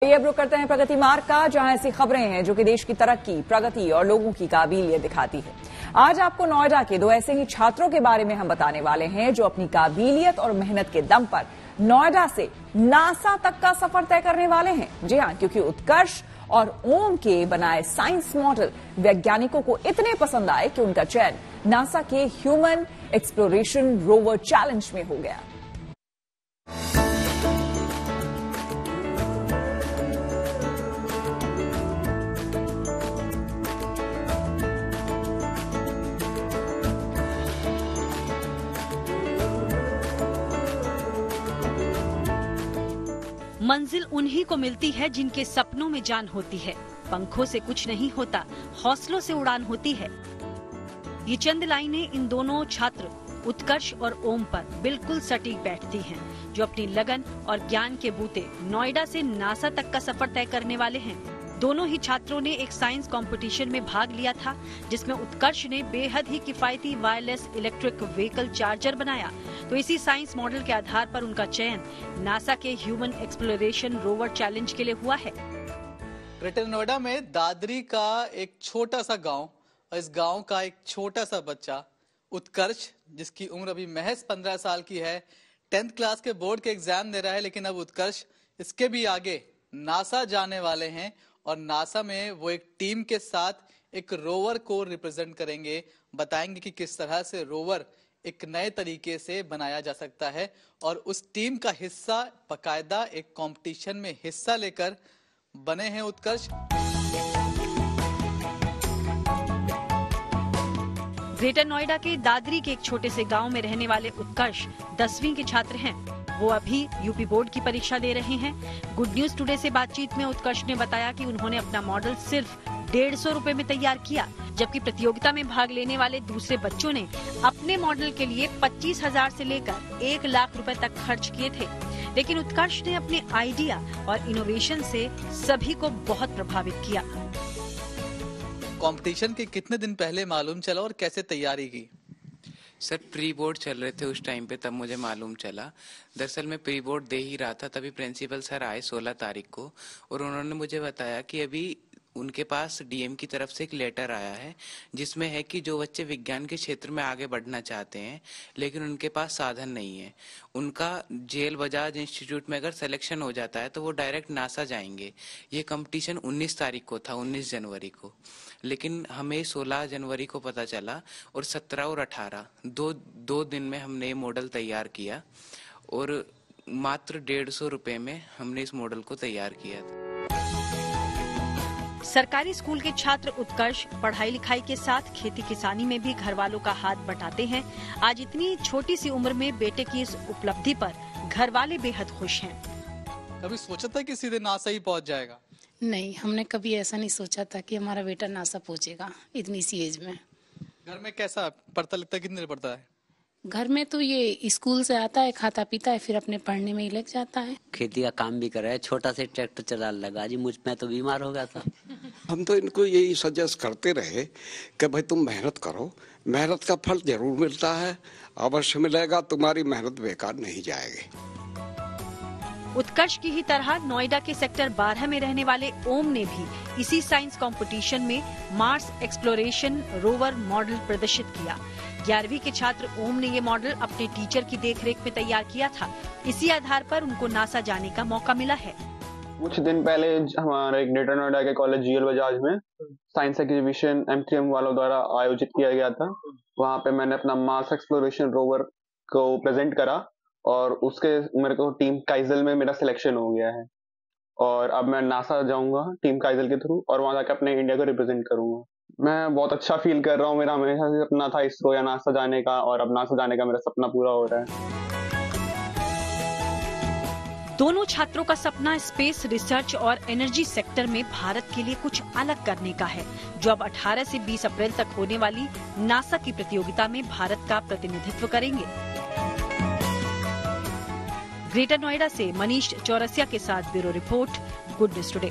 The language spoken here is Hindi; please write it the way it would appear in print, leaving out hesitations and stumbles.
ये अब रुक करते हैं प्रगति मार्ग का, जहां ऐसी खबरें हैं जो कि देश की तरक्की, प्रगति और लोगों की काबिलियत दिखाती है। आज आपको नोएडा के दो ऐसे ही छात्रों के बारे में हम बताने वाले हैं जो अपनी काबिलियत और मेहनत के दम पर नोएडा से नासा तक का सफर तय करने वाले हैं। जी हां, क्योंकि उत्कर्ष और ओम के बनाए साइंस मॉडल वैज्ञानिकों को इतने पसंद आए कि उनका चयन नासा के ह्यूमन एक्सप्लोरेशन रोवर चैलेंज में हो गया। मंजिल उन्हीं को मिलती है जिनके सपनों में जान होती है। पंखों से कुछ नहीं होता, हौसलों से उड़ान होती है। ये चंद लाइनें इन दोनों छात्र उत्कर्ष और ओम पर बिल्कुल सटीक बैठती हैं, जो अपनी लगन और ज्ञान के बूते नोएडा से नासा तक का सफर तय करने वाले हैं। दोनों ही छात्रों ने एक साइंस कंपटीशन में भाग लिया था, जिसमें उत्कर्ष ने बेहद ही किफायती वायरलेस इलेक्ट्रिक व्हीकल चार्जर बनाया। तो इसी साइंस मॉडल के आधार पर उनका चयन नासा के ह्यूमन एक्सप्लोरेशन रोवर चैलेंज के लिए हुआ है। ग्रेटर नोएडा में दादरी का एक छोटा सा गांव और इस गांव का एक छोटा सा बच्चा उत्कर्ष, जिसकी उम्र अभी महज 15 साल की है, 10th क्लास के बोर्ड के एग्जाम दे रहा है। लेकिन अब उत्कर्ष इसके भी आगे नासा जाने वाले हैं और नासा में वो एक टीम के साथ एक रोवर को रिप्रेजेंट करेंगे। बताएंगे कि किस तरह से रोवर एक नए तरीके से बनाया जा सकता है और उस टीम का हिस्सा बकायदा एक कंपटीशन में हिस्सा लेकर बने हैं उत्कर्ष। ग्रेटर नोएडा के दादरी के एक छोटे से गांव में रहने वाले उत्कर्ष 10वीं के छात्र हैं। वो अभी यूपी बोर्ड की परीक्षा दे रहे हैं। गुड न्यूज टुडे से बातचीत में उत्कर्ष ने बताया कि उन्होंने अपना मॉडल सिर्फ 150 रुपए में तैयार किया, जबकि प्रतियोगिता में भाग लेने वाले दूसरे बच्चों ने अपने मॉडल के लिए 25,000 से लेकर 1 लाख रुपए तक खर्च किए थे। लेकिन उत्कर्ष ने अपने आइडिया और इनोवेशन से सभी को बहुत प्रभावित किया। कंपटीशन के कितने दिन पहले मालूम चला और कैसे तैयारी की? सर प्री बोर्ड चल रहे थे उस टाइम पे, तब मुझे मालूम चला। दरअसल मैं प्री बोर्ड दे ही रहा था, तभी प्रिंसिपल सर आए 16 तारीख को और उन्होंने मुझे बताया कि अभी उनके पास डीएम की तरफ से एक लेटर आया है, जिसमें है कि जो बच्चे विज्ञान के क्षेत्र में आगे बढ़ना चाहते हैं लेकिन उनके पास साधन नहीं है, उनका जेल बजाज इंस्टीट्यूट में अगर सिलेक्शन हो जाता है तो वो डायरेक्ट नासा जाएंगे। ये कंपटीशन 19 तारीख को था, 19 जनवरी को, लेकिन हमें 16 जनवरी को पता चला और 17 और 18 दो दिन में हमने ये मॉडल तैयार किया और मात्र 150 रुपए में हमने इस मॉडल को तैयार किया था। सरकारी स्कूल के छात्र उत्कर्ष पढ़ाई लिखाई के साथ खेती किसानी में भी घर वालों का हाथ बटाते हैं। आज इतनी छोटी सी उम्र में बेटे की इस उपलब्धि पर घर वाले बेहद खुश हैं। कभी सोचा था कि सीधे नासा ही पहुंच जाएगा? नहीं, हमने कभी ऐसा नहीं सोचा था कि हमारा बेटा नासा पहुंचेगा इतनी सी एज में। घर में कैसा पढ़ता लिखता कितने देर पढ़ता है? घर में तो ये स्कूल से आता है, खाता पीता है, फिर अपने पढ़ने में ही लग जाता है। खेती का काम भी कर रहा है, छोटा से ट्रैक्टर चला लगा जी। मैं तो बीमार हो गया था। हम तो इनको यही सजेस्ट करते रहे कि भाई तुम मेहनत करो, मेहनत का फल जरूर मिलता है, अवश्य मिलेगा, तुम्हारी मेहनत बेकार नहीं जाएगी। उत्कर्ष की ही तरह नोएडा के सेक्टर 12 में रहने वाले ओम ने भी इसी साइंस कंपटीशन में मार्स एक्सप्लोरेशन रोवर मॉडल प्रदर्शित किया। 11वीं के छात्र ओम ने ये मॉडल अपने टीचर की देखरेख में तैयार किया था। इसी आधार पर उनको नासा जाने का मौका मिला है। कुछ दिन पहले हमारे ग्रेटर नोएडा के कॉलेज जीएल बजाज में साइंस एग्जीबिशन एमटीएम वालों द्वारा आयोजित किया गया था। वहाँ पे मैंने अपना मार्स एक्सप्लोरेशन रोवर को प्रेजेंट करा और उसके मेरे को टीम काइजल में मेरा सिलेक्शन हो गया है और अब मैं नासा जाऊंगा टीम काइजल के थ्रू और वहां जाकर अपने इंडिया को रिप्रेजेंट करूंगा। मैं बहुत अच्छा फील कर रहा हूँ। मेरा हमेशा से सपना था इसरो या नासा जाने का और अब नासा जाने का मेरा सपना पूरा हो रहा है। दोनों छात्रों का सपना स्पेस रिसर्च और एनर्जी सेक्टर में भारत के लिए कुछ अलग करने का है, जो अब 18 से 20 अप्रैल तक होने वाली नासा की प्रतियोगिता में भारत का प्रतिनिधित्व करेंगे। ग्रेटर नोएडा से मनीष चौरसिया के साथ bureau report, good news today.